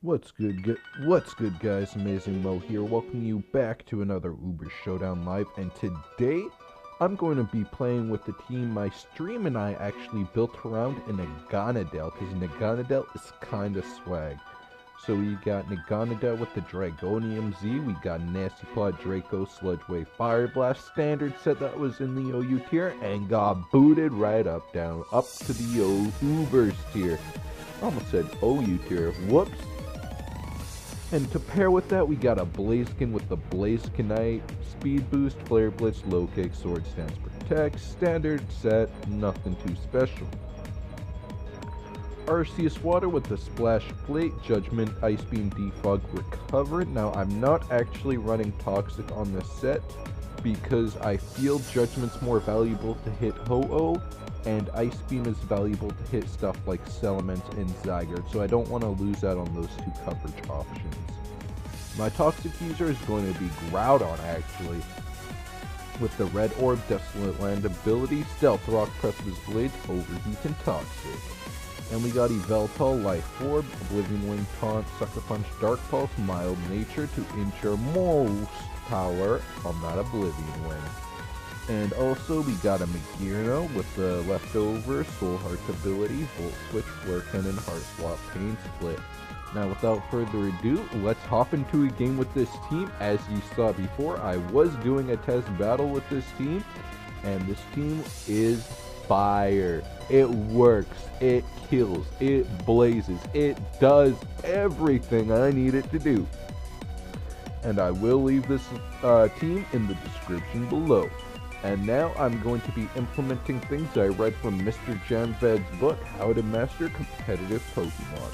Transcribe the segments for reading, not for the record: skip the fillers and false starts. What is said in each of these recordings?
What's good, guys? Amazing Mo here. Welcome you back to another Uber Showdown Live. And today, I'm going to be playing with the team my stream and I actually built around in Naganadel, because Naganadel is kinda swag. So we got Naganadel with the Dragonium Z, we got Nasty Plot Draco Sludge Wave Fire Blast standard set that was in the OU tier, and got booted right up to the Ubers tier. I almost said OU tier, whoops. And to pair with that, we got a Blaziken with the Blazikenite, Speed Boost, Flare Blitz, Low Kick, Sword Stance Protect, standard set, nothing too special. Arceus Water with the Splash Plate, Judgment, Ice Beam, Defog, Recover. Now, I'm not actually running Toxic on this set because I feel Judgment's more valuable to hit Ho-Oh, and Ice Beam is valuable to hit stuff like Salamence and Zygarde, so I don't want to lose out on those two coverage options. My Toxic user is going to be Groudon, actually, with the Red Orb, Desolate Land ability, Stealth Rock, Precipice Blade, Overheat, and Toxic. And we got Yveltal, Life Orb, Oblivion Wing, Taunt, Sucker Punch, Dark Pulse, Mild Nature to ensure most power on that Oblivion Wing. And also, we got a Magirno with the leftover Soul Heart ability, Volt Switch, Flare Cannon, Heart Swap, Pain Split. Now, without further ado, let's hop into a game with this team. As you saw before, I was doing a test battle with this team, and this team is fire. It works, it kills, it blazes, it does everything I need it to do. And I will leave this team in the description below. And now I'm going to be implementing things I read from Mr. Jamvad's book, How to Master Competitive Pokemon.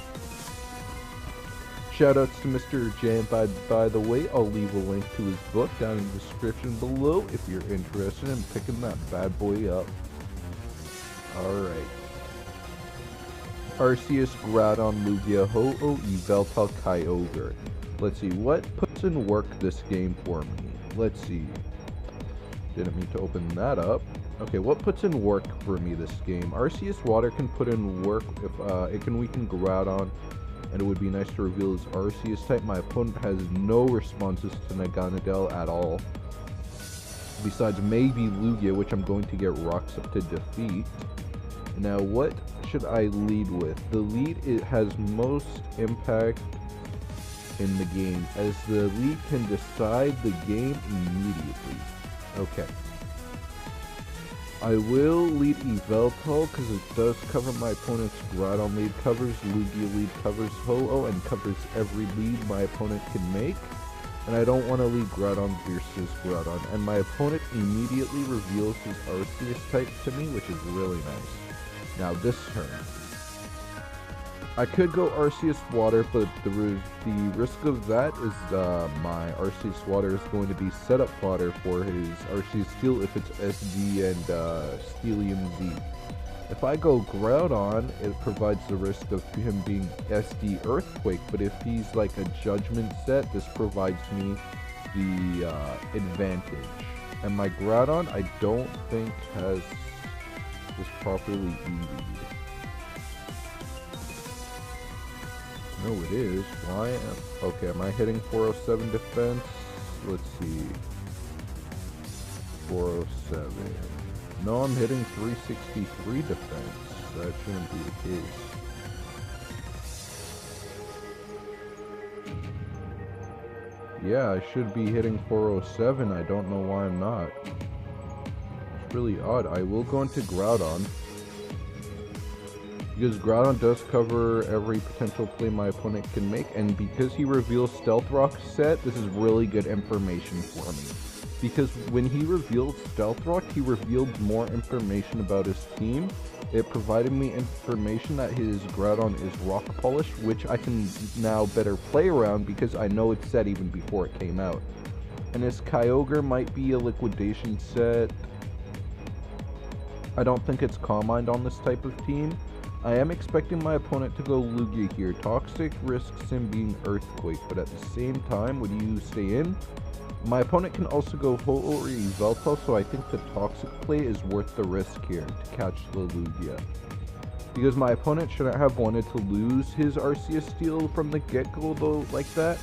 Shoutouts to Mr. Jamvad, by the way. I'll leave a link to his book down in the description below if you're interested in picking that bad boy up. Alright. Arceus, Groudon, Lugia, Ho-Oh, Yveltal, Kyogre. Let's see, what puts in work this game for me? Let's see. Didn't mean to open that up. Okay, what puts in work for me this game? Arceus Water can put in work if it can weaken Groudon, and it would be nice to reveal his Arceus type. My opponent has no responses to Naganadel at all. Besides maybe Lugia, which I'm going to get rocks up to defeat. Now, what should I lead with? The lead, it has most impact in the game, as the lead can decide the game immediately. Okay. I will lead Yveltal because it does cover my opponent's Groudon lead, covers Lugia lead, covers Ho-Oh, and covers every lead my opponent can make. And I don't want to lead Groudon versus Groudon. And my opponent immediately reveals his Arceus type to me, which is really nice. Now this turn, I could go Arceus Water, but the risk of that is my Arceus Water is going to be setup fodder for his Arceus Steel if it's SD and Steelium Z. If I go Groudon, it provides the risk of him being SD Earthquake, but if he's like a Judgment set, this provides me the advantage. And my Groudon, I don't think is properly EV'd. No, it is. Why? Okay, am I hitting 407 defense? Let's see. 407. No, I'm hitting 363 defense. That shouldn't be the case. Yeah, I should be hitting 407. I don't know why I'm not. It's really odd. I will go into Groudon, because Groudon does cover every potential play my opponent can make, and because he reveals Stealth Rock set, this is really good information for me. Because when he revealed Stealth Rock, he revealed more information about his team. It provided me information that his Groudon is Rock Polished, which I can now better play around because I know it's set even before it came out. And his Kyogre might be a Liquidation set. I don't think it's Calm Mind on this type of team. I am expecting my opponent to go Lugia here. Toxic risks him being Earthquake, but at the same time, would you stay in? My opponent can also go Ho-Oh or Yveltal, so I think the Toxic play is worth the risk here to catch the Lugia. because my opponent shouldn't have wanted to lose his Arceus Steel from the get-go though like that.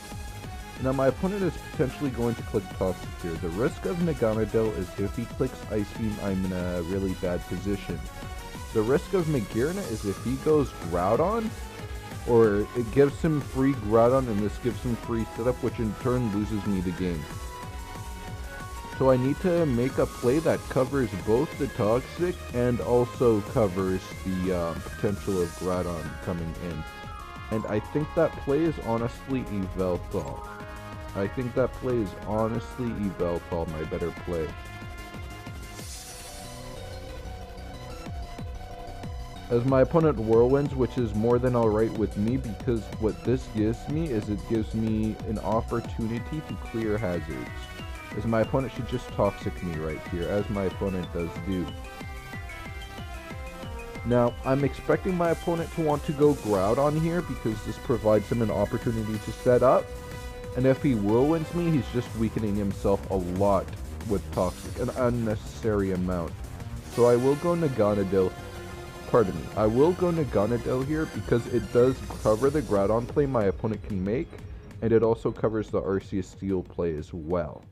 Now my opponent is potentially going to click Toxic here. The risk of Naganadel is if he clicks Ice Beam, I'm in a really bad position. The risk of Magearna is if he goes Groudon, or it gives him free Groudon and this gives him free setup, which in turn loses me the game. So I need to make a play that covers both the Toxic and also covers the potential of Groudon coming in. And I think that play is honestly Yveltal. I think that play is honestly Yveltal, my better play. As my opponent Whirlwinds, which is more than alright with me, because what this gives me is it gives me an opportunity to clear hazards. As my opponent should just Toxic me right here, as my opponent does do. Now, I'm expecting my opponent to want to go Groudon here, because this provides him an opportunity to set up. And if he Whirlwinds me, he's just weakening himself a lot with Toxic, an unnecessary amount. So I will go Naganadel. Pardon me. I will go Naganadel here because it does cover the Groudon play my opponent can make, and it also covers the Arceus Steel play as well.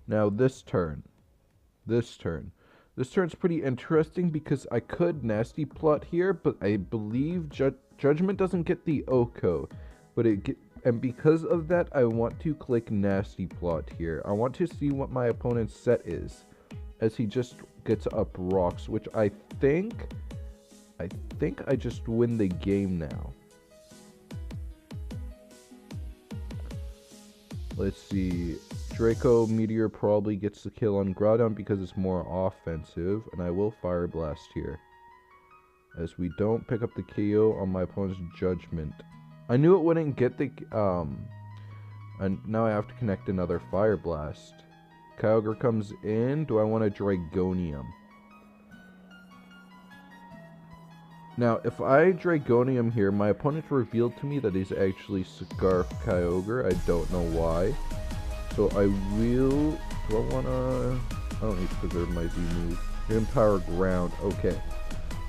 Now this turn's pretty interesting because I could Nasty Plot here, but I believe Judgment doesn't get the Oko, but and because of that, I want to click Nasty Plot here. I want to see what my opponent's set is, as he just gets up rocks, which I think I just win the game now. Let's see. Draco Meteor probably gets the kill on Groudon because it's more offensive, and I will Fire Blast here, as we don't pick up the KO on my opponent's Judgment. I knew it wouldn't get the and now I have to connect another Fire Blast. Kyogre comes in. Do I want a Dragonium? Now, if I Dragonium here, my opponent revealed to me that he's actually Scarf Kyogre. I don't know why. So I will... Do I want to... I don't need to preserve my Z move. Empower Ground. Okay.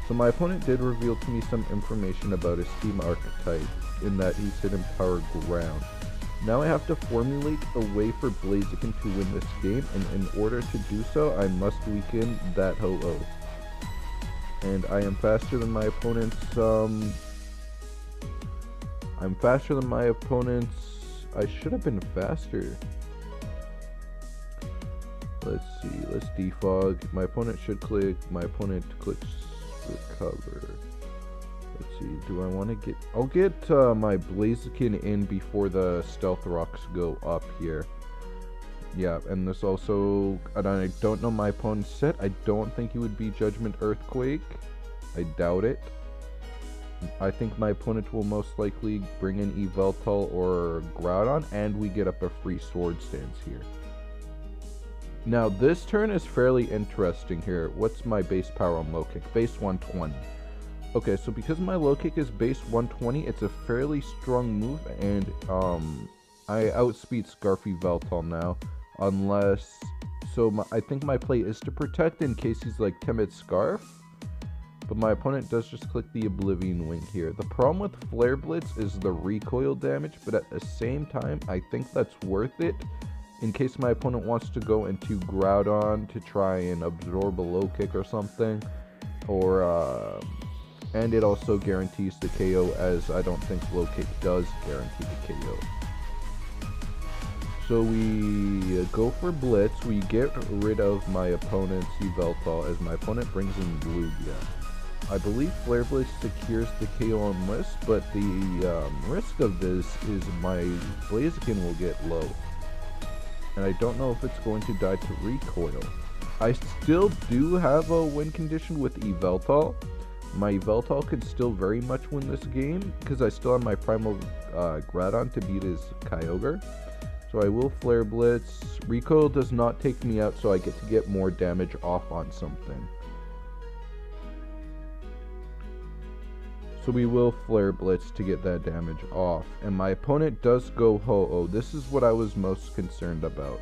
So my opponent did reveal to me some information about his team archetype, in that he said Empower Ground. Now I have to formulate a way for Blaziken to win this game, and in order to do so, I must weaken that Ho-Oh. And I am faster than my opponent's, I'm faster than my opponent's... I should have been faster. Let's see, let's defog. My opponent should click, my opponent clicks recover. Let's see, do I want to get... I'll get my Blaziken in before the Stealth Rocks go up here. Yeah, and this also... And I don't know my opponent's set. I don't think he would be Judgment Earthquake. I doubt it. I think my opponent will most likely bring in Yveltal or Groudon, and we get up a free Sword Stance here. Now, this turn is fairly interesting here. What's my base power on low kick? Base 120. Okay, so because my low kick is base 120, it's a fairly strong move, and I outspeed Scarf Yveltal now, unless... So I think my play is to protect in case he's like Timid Scarf, but my opponent does just click the Oblivion Wing here. The problem with Flare Blitz is the recoil damage, but at the same time, I think that's worth it in case my opponent wants to go into Groudon to try and absorb a low kick or something, or and it also guarantees the KO, as I don't think low kick does guarantee the KO. So we go for Blitz. We get rid of my opponent's Yveltal as my opponent brings in Lugia. I believe Flare Blitz secures the KO on this, but the risk of this is my Blaziken will get low. And I don't know if it's going to die to recoil. I still do have a win condition with Yveltal. My Yveltal could still very much win this game, because I still have my Primal Groudon to beat his Kyogre. So I will Flare Blitz. Recoil does not take me out, so I get to get more damage off on something. So we will Flare Blitz to get that damage off. And my opponent does go Ho-Oh. This is what I was most concerned about.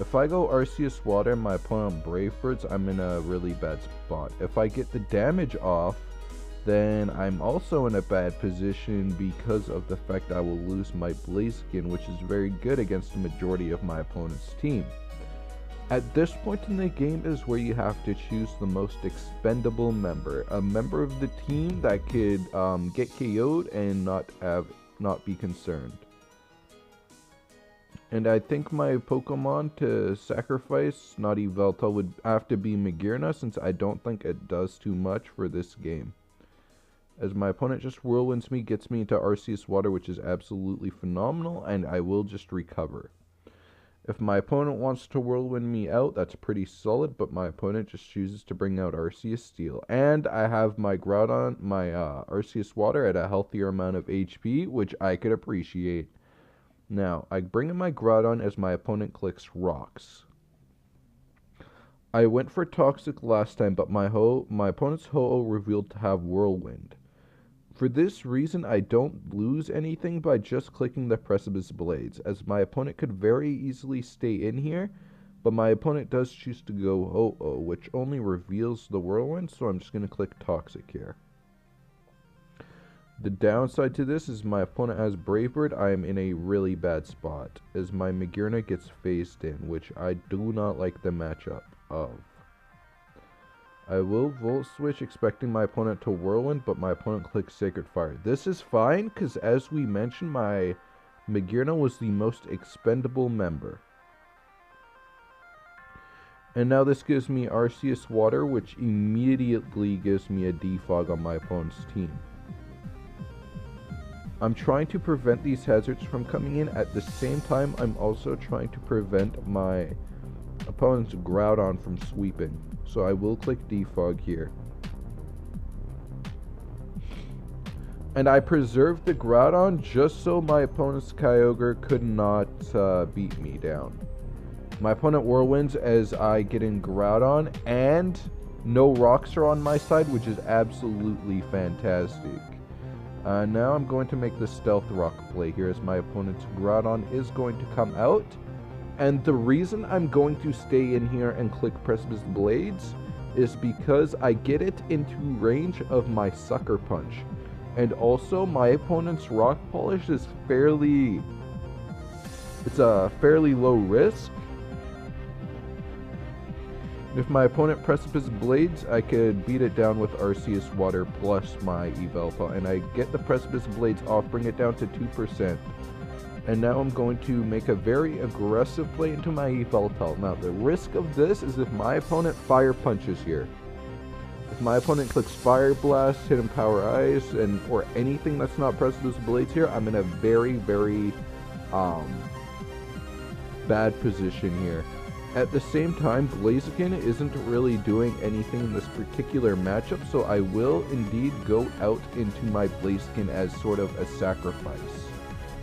If I go Arceus Water and my opponent Brave Birds, I'm in a really bad spot. If I get the damage off, then I'm also in a bad position because of the fact I will lose my Blaziken, which is very good against the majority of my opponent's team. At this point in the game is where you have to choose the most expendable member, a member of the team that could get KO'd and not be concerned. And I think my Pokemon to sacrifice, not Yveltal, would have to be Magearna, since I don't think it does too much for this game. As my opponent just Whirlwinds me, gets me into Arceus Water, which is absolutely phenomenal, and I will just recover. If my opponent wants to Whirlwind me out, that's pretty solid, but my opponent just chooses to bring out Arceus Steel. And I have my Groudon, my Arceus Water at a healthier amount of HP, which I could appreciate. Now, I bring in my Groudon as my opponent clicks Rocks. I went for Toxic last time, but my opponent's Ho-Oh revealed to have Whirlwind. For this reason, I don't lose anything by just clicking the Precipice Blades, as my opponent could very easily stay in here, but my opponent does choose to go Ho-Oh, which only reveals the Whirlwind, so I'm just going to click Toxic here. The downside to this is my opponent has Brave Bird. I am in a really bad spot, as my Magearna gets phased in, which I do not like the matchup of. I will Volt Switch expecting my opponent to Whirlwind, but my opponent clicks Sacred Fire. This is fine, because as we mentioned, my Magearna was the most expendable member. And now this gives me Arceus Water, which immediately gives me a defog on my opponent's team. I'm trying to prevent these hazards from coming in. At the same time, I'm also trying to prevent my opponent's Groudon from sweeping. So I will click defog here. And I preserved the Groudon just so my opponent's Kyogre could not beat me down. My opponent Whirlwinds as I get in Groudon, and no rocks are on my side, which is absolutely fantastic. Now I'm going to make the Stealth Rock play here, as my opponent's Groudon is going to come out. And the reason I'm going to stay in here and click Precipice Blades is because I get it into range of my Sucker Punch. And also my opponent's Rock Polish is it's a fairly low risk. If my opponent Precipice Blades, I could beat it down with Arceus Water plus my Yveltal, and I get the Precipice Blades off, bring it down to 2%. And now I'm going to make a very aggressive play into my Yveltal. Now, the risk of this is if my opponent Fire Punches here. If my opponent clicks Fire Blast, Hidden Power Ice, or anything that's not Precipice Blades here, I'm in a very, very bad position here. At the same time, Blaziken isn't really doing anything in this particular matchup, so I will indeed go out into my Blaziken as sort of a sacrifice.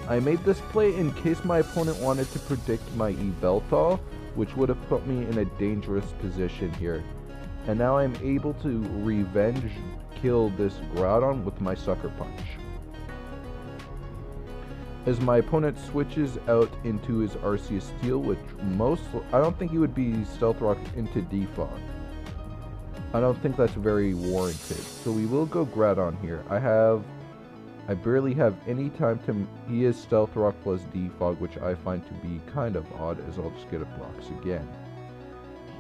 I made this play in case my opponent wanted to predict my Yveltal, which would have put me in a dangerous position here. And now I'm able to revenge kill this Groudon with my Sucker Punch. As my opponent switches out into his Arceus Steel, which I don't think he would be Stealth Rock into defog. I don't think that's very warranted. So we will go Groudon here. I barely have any time to... He is Stealth Rock plus defog, which I find to be kind of odd, as I'll just get a Rocks again.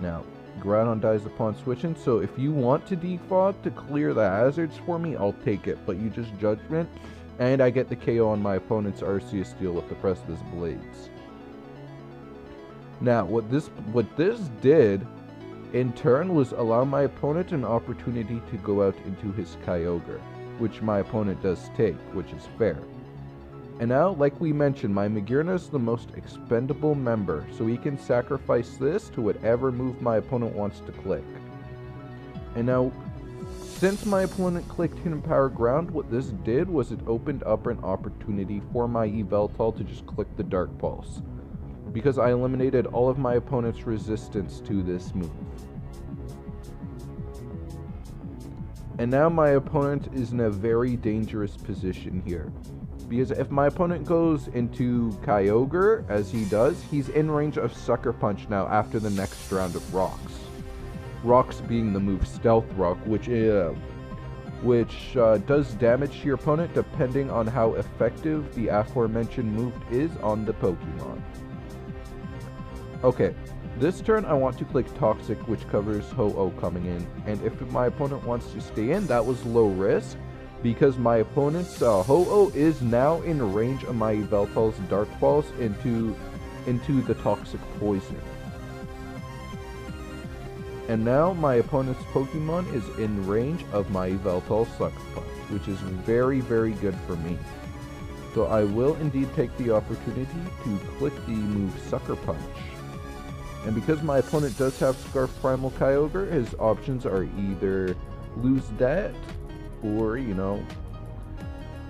Now, Groudon dies upon switching, so if you want to defog to clear the hazards for me, I'll take it. But you just Judgment, and I get the KO on my opponent's Arceus Steel with the Precipice Blades. Now, what this did, in turn, was allow my opponent an opportunity to go out into his Kyogre, which my opponent does take, which is fair. And now, like we mentioned, my Magearna is the most expendable member, so he can sacrifice this to whatever move my opponent wants to click. And now, since my opponent clicked Hidden Power Ground, what this did was it opened up an opportunity for my Yveltal to just click the Dark Pulse, because I eliminated all of my opponent's resistance to this move. And now my opponent is in a very dangerous position here. Because if my opponent goes into Kyogre, as he does, he's in range of Sucker Punch now after the next round of Rocks. Rocks being the move Stealth Rock, which does damage to your opponent depending on how effective the aforementioned move is on the Pokemon. Okay, this turn I want to click Toxic, which covers Ho-Oh coming in, and if my opponent wants to stay in, that was low risk, because my opponent's Ho-Oh is now in range of my Yveltal's Dark Balls into the Toxic Poison. And now my opponent's Pokemon is in range of my Yveltal Sucker Punch, which is very, very good for me. So I will indeed take the opportunity to click the move Sucker Punch. And because my opponent does have Scarf Primal Kyogre, his options are either lose that, or, you know...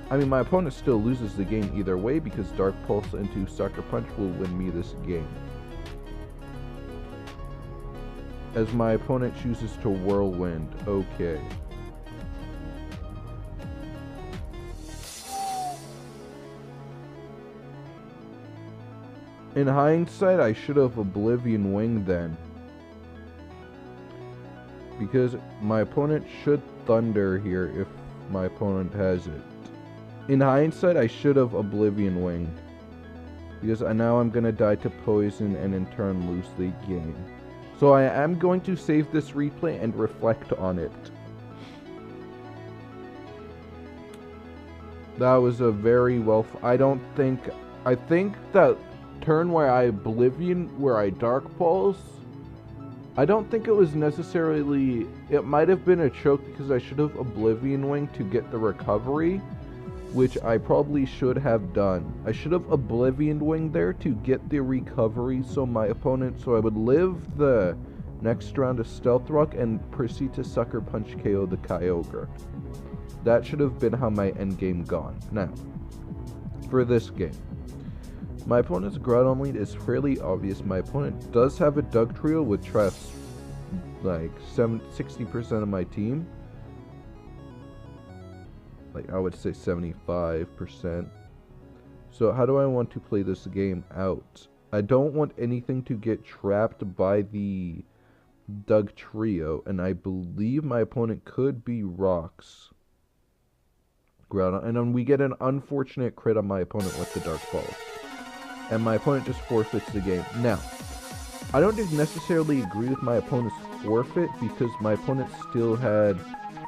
I mean, my opponent still loses the game either way, because Dark Pulse into Sucker Punch will win me this game. As my opponent chooses to Whirlwind. Okay. In hindsight, I should have Oblivion Wing then. Because my opponent should Thunder here if my opponent has it. In hindsight, I should have Oblivion Winged. Because now I'm going to die to Poison and in turn lose the game. So I am going to save this replay and reflect on it. That was a very well... I think that turn where I Dark Pulse, I don't think it was necessarily... It might have been a choke because I should have Oblivion Wing to get the recovery, which I probably should have done. I should have Oblivion Wing there to get the recovery so I would live the next round of Stealth Rock and proceed to Sucker Punch KO the Kyogre. That should have been how my endgame gone. Now, for this game, my opponent's Groudon lead is fairly obvious. My opponent does have a Dugtrio, which traps like 60% of my team. Like, I would say 75%. So how do I want to play this game out? I don't want anything to get trapped by the Dugtrio, and I believe my opponent could be Rocks. Groudon, and then we get an unfortunate crit on my opponent with the Dark Ball. And my opponent just forfeits the game. Now, I don't necessarily agree with my opponent's forfeit because my opponent still had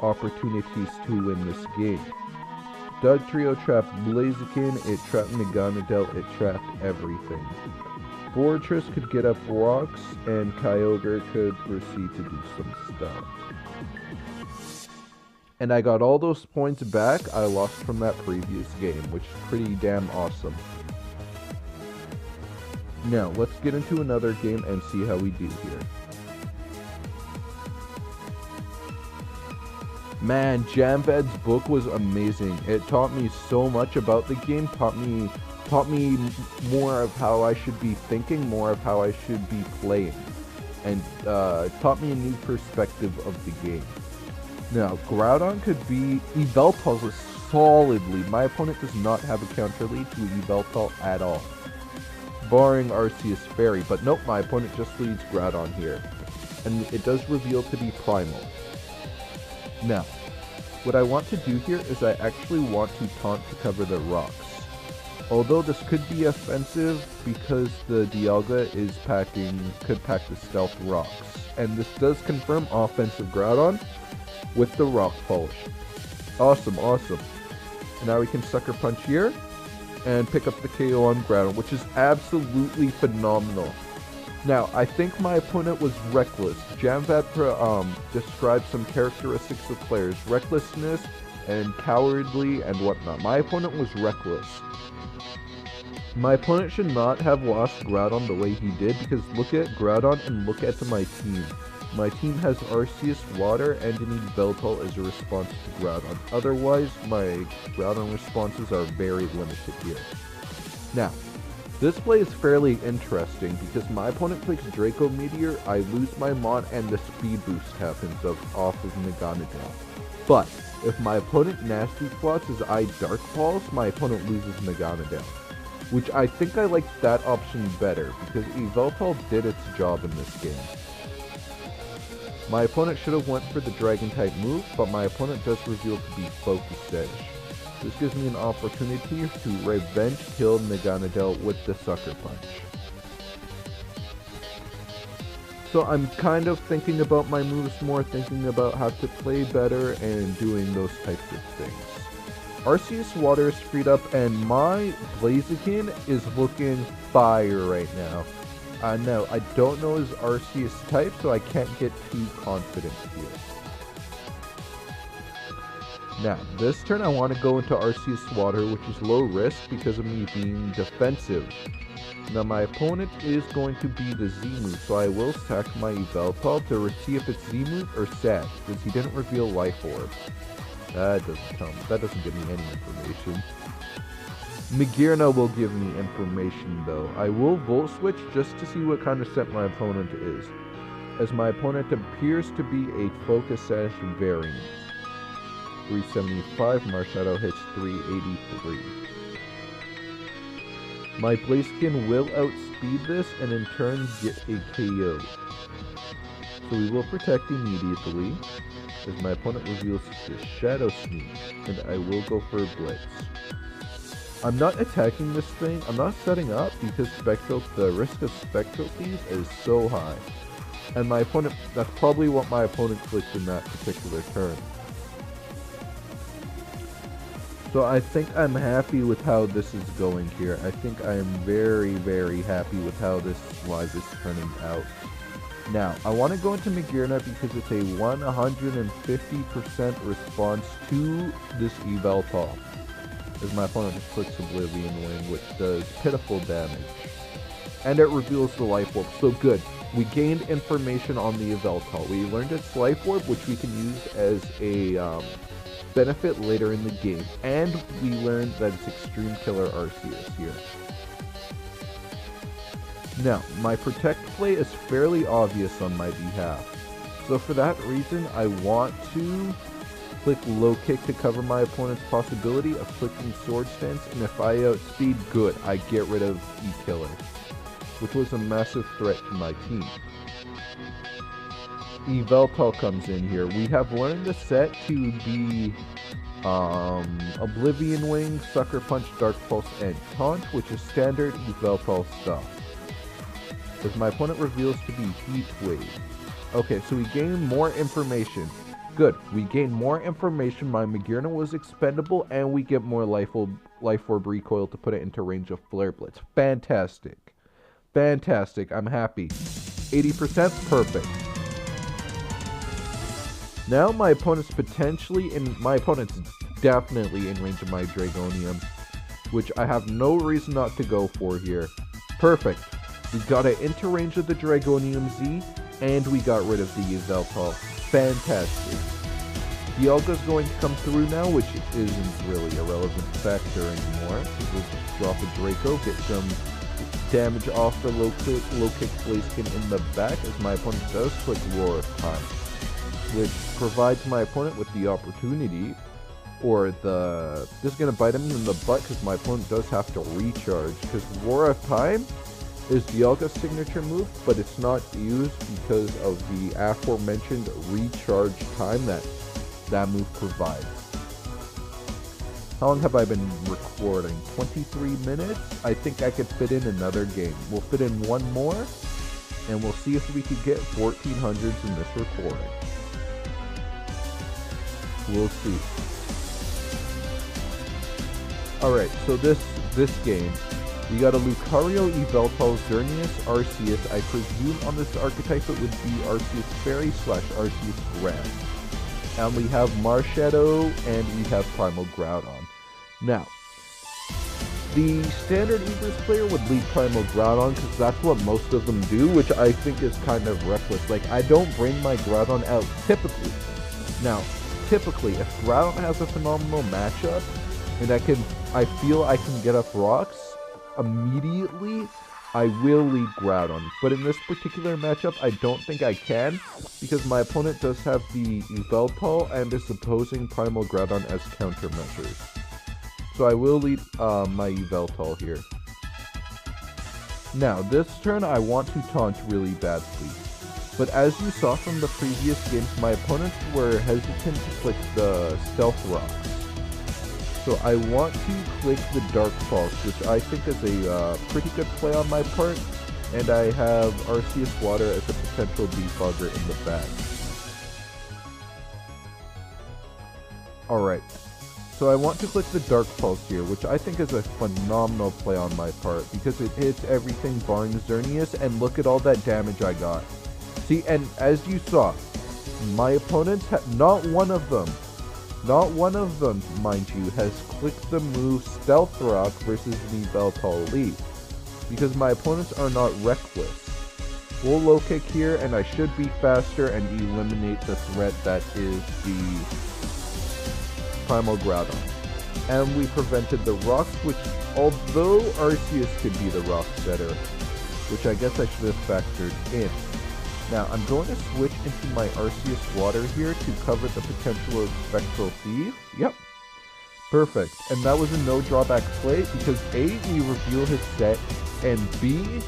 opportunities to win this game. Dugtrio trapped Blaziken, it trapped Naganadel, it trapped everything. Fortress could get up Rocks, and Kyogre could proceed to do some stuff. And I got all those points back I lost from that previous game, which is pretty damn awesome. Now, let's get into another game and see how we do here. Man, Jamvad's book was amazing. It taught me so much about the game, taught me more of how I should be thinking, more of how I should be playing, and taught me a new perspective of the game. Now, Groudon could be... Yveltal is solidly... My opponent does not have a counter lead to Yveltal at all. Barring Arceus Fairy, but nope, my opponent just leads Groudon here. And it does reveal to be Primal. Now, what I want to do here is I actually want to taunt to cover the Rocks. Although this could be offensive because the Dialga could pack the Stealth Rocks. And this does confirm offensive Groudon with the Rock Polish. Awesome, awesome. And now we can Sucker Punch here and pick up the KO on Groudon, which is absolutely phenomenal. Now, I think my opponent was reckless. Jamvad described some characteristics of players, recklessness and cowardly and whatnot. My opponent was reckless. My opponent should not have lost Groudon the way he did, because look at Groudon and look at my team. My team has Arceus, Water, and an Yveltal as a response to Groudon. Otherwise, my Groudon responses are very limited here. Now, this play is fairly interesting because my opponent clicks Draco Meteor, I lose my Mon, and the speed boost happens off of Naganadel. But if my opponent nasty slots his eye Dark Pulse, my opponent loses Naganadel. Which I think I like that option better, because Yveltal did its job in this game. My opponent should have went for the Dragon type move, but my opponent does reveal to be Focus Edge. This gives me an opportunity to revenge kill Naganadel with the Sucker Punch. So I'm kind of thinking about my moves more, thinking about how to play better, and doing those types of things. Arceus Water is freed up, and my Blaziken is looking fire right now. No, I don't know his Arceus type, so I can't get too confident here. Now, this turn I want to go into Arceus Water, which is low risk because of me being defensive. Now, my opponent is going to be the Z move, so I will sack my Yveltal to see if it's Z move or Sag, because he didn't reveal Life Orb. That doesn't tell me. That doesn't give me any information. Magearna will give me information, though. I will Volt Switch just to see what kind of set my opponent is, as my opponent appears to be a Focus Sash variant. 375, Marshadow hits 383. My Blaziken will outspeed this and in turn get a KO. So we will protect immediately, as my opponent reveals the Shadow Sneak, and I will go for a Blitz. I'm not attacking this thing, I'm not setting up, because the risk of Spectral Thief is so high. And my opponent, that's probably what my opponent clicked in that particular turn. So I think I'm happy with how this is going here. I think I am very, very happy with how this live is turning out. Now, I want to go into Magearna because it's a 150% response to this Yveltal, as my opponent just clicks Oblivion Wing, which does pitiful damage. And it reveals the Life Orb, so good. We gained information on the Yveltal. We learned its Life Orb, which we can use as a benefit later in the game. And we learned that it's Extreme Killer Arceus here. Now, my Protect play is fairly obvious on my behalf. So for that reason, I want to click Low Kick to cover my opponent's possibility of clicking Sword Stance, and if I outspeed, good, I get rid of E-Killer, which was a massive threat to my team. Yveltal comes in here. We have learned the set to be Oblivion Wing, Sucker Punch, Dark Pulse, and Taunt, which is standard Yveltal stuff, as my opponent reveals to be Heat Wave. Okay, so we gain more information. Good, we gain more information. My Magearna was expendable, and we get more Life Orb recoil to put it into range of Flare Blitz. Fantastic. Fantastic, I'm happy. 80%, perfect. Now my opponent's definitely in range of my Dragonium, which I have no reason not to go for here. Perfect. We got it into range of the Dragonium Z, and we got rid of the Yveltal. Fantastic. Dialga's going to come through now, which isn't really a relevant factor anymore. We'll just drop a Draco, get some damage off the low kick Blaziken in the back, as my opponent does click Roar of Time, which provides my opponent with the opportunity, this is going to bite him in the butt because my opponent does have to recharge, because Roar of Time is Dialga's signature move, but it's not used because of the aforementioned recharge time that move provides. How long have I been recording? 23 minutes? I think I could fit in another game. We'll fit in one more, and we'll see if we could get 1400s in this recording. We'll see. Alright, so this game, we got a Lucario, Yveltal, Xerneas, Arceus. I presume on this archetype it would be Arceus Fairy / Arceus Ram. And we have Marshadow, and we have Primal Groudon. Now, the standard Egress player would lead Primal Groudon because that's what most of them do, which I think is kind of reckless. Like, I don't bring my Groudon out typically. Now, typically, if Groudon has a phenomenal matchup, and I feel I can get up rocks immediately, I will lead Groudon, but in this particular matchup, I don't think I can, because my opponent does have the Yveltal and is opposing Primal Groudon as countermeasures. So I will lead my Yveltal here. Now, this turn I want to taunt really badly, but as you saw from the previous games, my opponents were hesitant to click the Stealth Rocks. So I want to click the Dark Pulse, which I think is a pretty good play on my part, and I have Arceus Water as a potential defogger in the bag. Alright, so I want to click the Dark Pulse here, which I think is a phenomenal play on my part, because it hits everything barring Xerneas, and look at all that damage I got. See, and as you saw, my opponents, not one of them, mind you, has clicked the move Stealth Rock versus the Yveltal Leaf, because my opponents are not reckless. We'll low kick here, and I should be faster and eliminate the threat that is the Primal Groudon. And we prevented the rocks, which, although Arceus could be the rock setter, which I guess I should have factored in. Now, I'm going to switch into my Arceus Water here to cover the potential of Spectral Thief. Yep. Perfect. And that was a no drawback play because A, we reveal his set, and B,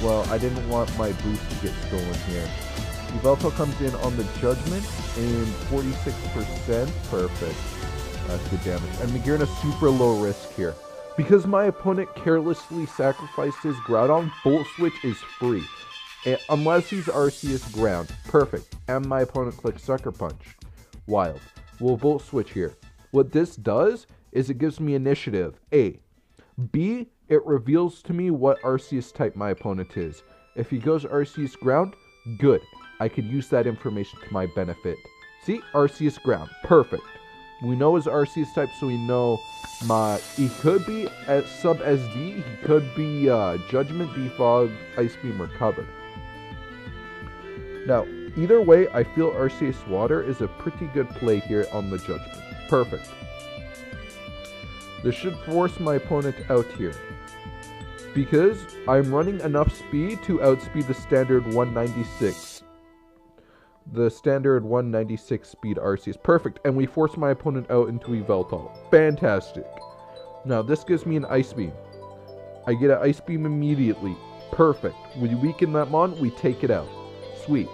well, I didn't want my boost to get stolen here. Yveltal comes in on the Judgment and 46%. Perfect. That's good damage. And Magearna super low risk here. Because my opponent carelessly sacrifices Groudon, Volt Switch is free. Unless he's Arceus Ground. Perfect. And my opponent clicks Sucker Punch. Wild. We'll Volt Switch here. What this does is it gives me initiative. A. B. It reveals to me what Arceus type my opponent is. If he goes Arceus Ground, good. I could use that information to my benefit. See? Arceus Ground. Perfect. We know his Arceus type, so we know he could be at sub SD, he could be Judgment, Defog, Ice Beam, Recover. Now, either way, I feel Arceus Water is a pretty good play here on the Judgment. Perfect. This should force my opponent out here, because I'm running enough speed to outspeed the standard 196. The standard 196 speed Arceus. Perfect. And we force my opponent out into Yveltal. Fantastic. Now, this gives me an Ice Beam. I get an Ice Beam immediately. Perfect. We weaken that Mon, we take it out. Sweet.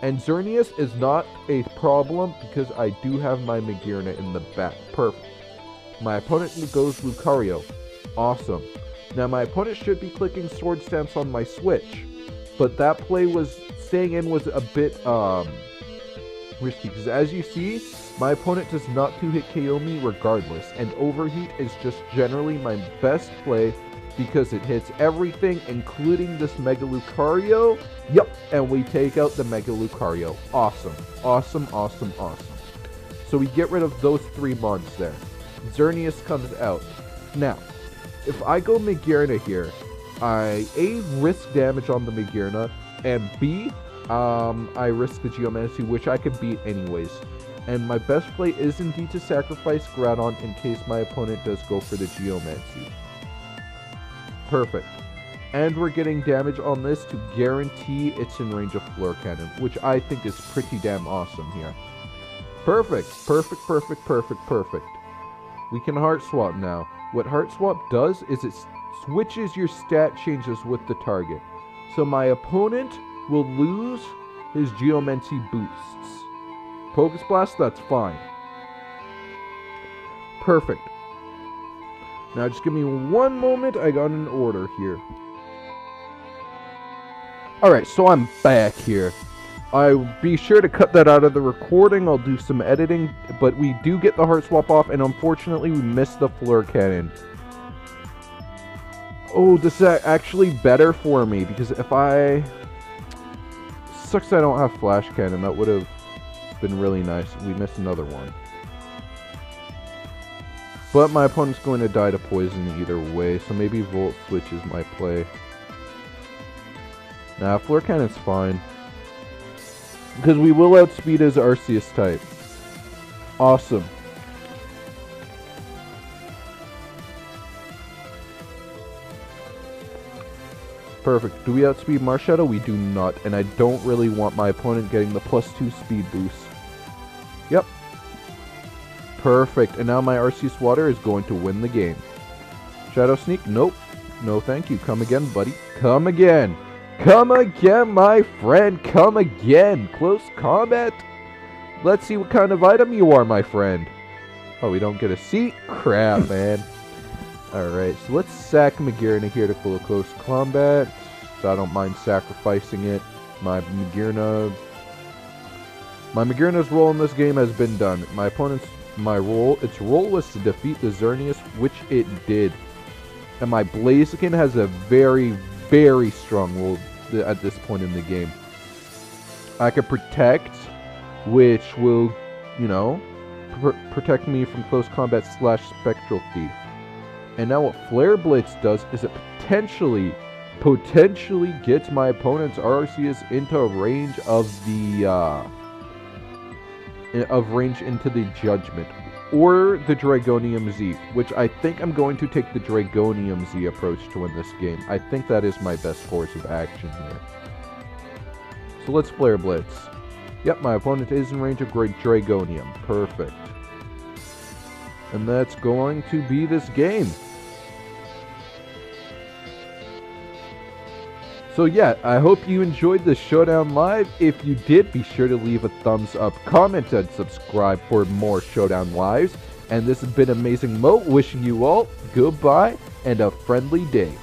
And Xerneas is not a problem because I do have my Magearna in the back. Perfect. My opponent goes Lucario. Awesome. Now, my opponent should be clicking Sword Stance on my Switch. But that play was... staying in was a bit risky, because as you see, my opponent does not 2-hit KO me regardless, and Overheat is just generally my best play because it hits everything, including this Mega Lucario. Yep, and we take out the Mega Lucario. Awesome, awesome, awesome, awesome. So we get rid of those 3 mons there. Xerneas comes out. Now, if I go Magearna here, I A, risk damage on the Magearna, and B, I risk the Geomancy, which I could beat anyways. And my best play is indeed to sacrifice Groudon in case my opponent does go for the Geomancy. Perfect. And we're getting damage on this to guarantee it's in range of Floor Cannon, which I think is pretty damn awesome here. Perfect, perfect, perfect, perfect, perfect. We can Heart Swap now. What Heart Swap does is it switches your stat changes with the target. So my opponent will lose his Geomancy boosts. Focus Blast, that's fine. Perfect. Now just give me one moment, I got an order here. Alright, so I'm back here. I'll be sure to cut that out of the recording, I'll do some editing, but we do get the Heart Swap off, and unfortunately we missed the Floor Cannon. Oh, this is actually better for me, because if I... Sucks I don't have Flash Cannon, that would have been really nice. We missed another one. But my opponent's going to die to poison either way, so maybe Volt Switch is my play. Nah, Floor Cannon's fine. Because we will outspeed his Arceus type. Awesome. Perfect. Do we outspeed Marshadow? We do not, and I don't really want my opponent getting the +2 speed boost. Yep. Perfect, and now my Arceus Water is going to win the game. Shadow Sneak? Nope. No thank you. Come again, buddy. Come again. Come again, my friend. Come again. Close combat. Let's see what kind of item you are, my friend. Oh, we don't get a seat? Crap, man. Alright, so let's sack Magearna here to close combat. So I don't mind sacrificing it. My Magearna's role in this game has been done. My opponent's its role was to defeat the Xerneas, which it did. And my Blaziken has a very, very strong role at this point in the game. I can protect, which will, you know, protect me from close combat / Spectral Thief. And now what Flare Blitz does is it potentially gets my opponent's Arceus into range of the into the Judgment or the Dragonium Z, which I think I'm going to take the Dragonium Z approach to win this game. I think that is my best course of action here. So let's Flare Blitz. Yep, my opponent is in range of Great Dragonium. Perfect. And that's going to be this game. So yeah, I hope you enjoyed this Showdown Live. If you did, be sure to leave a thumbs up, comment, and subscribe for more Showdown Lives. And this has been Amazing Mo, wishing you all goodbye and a friendly day.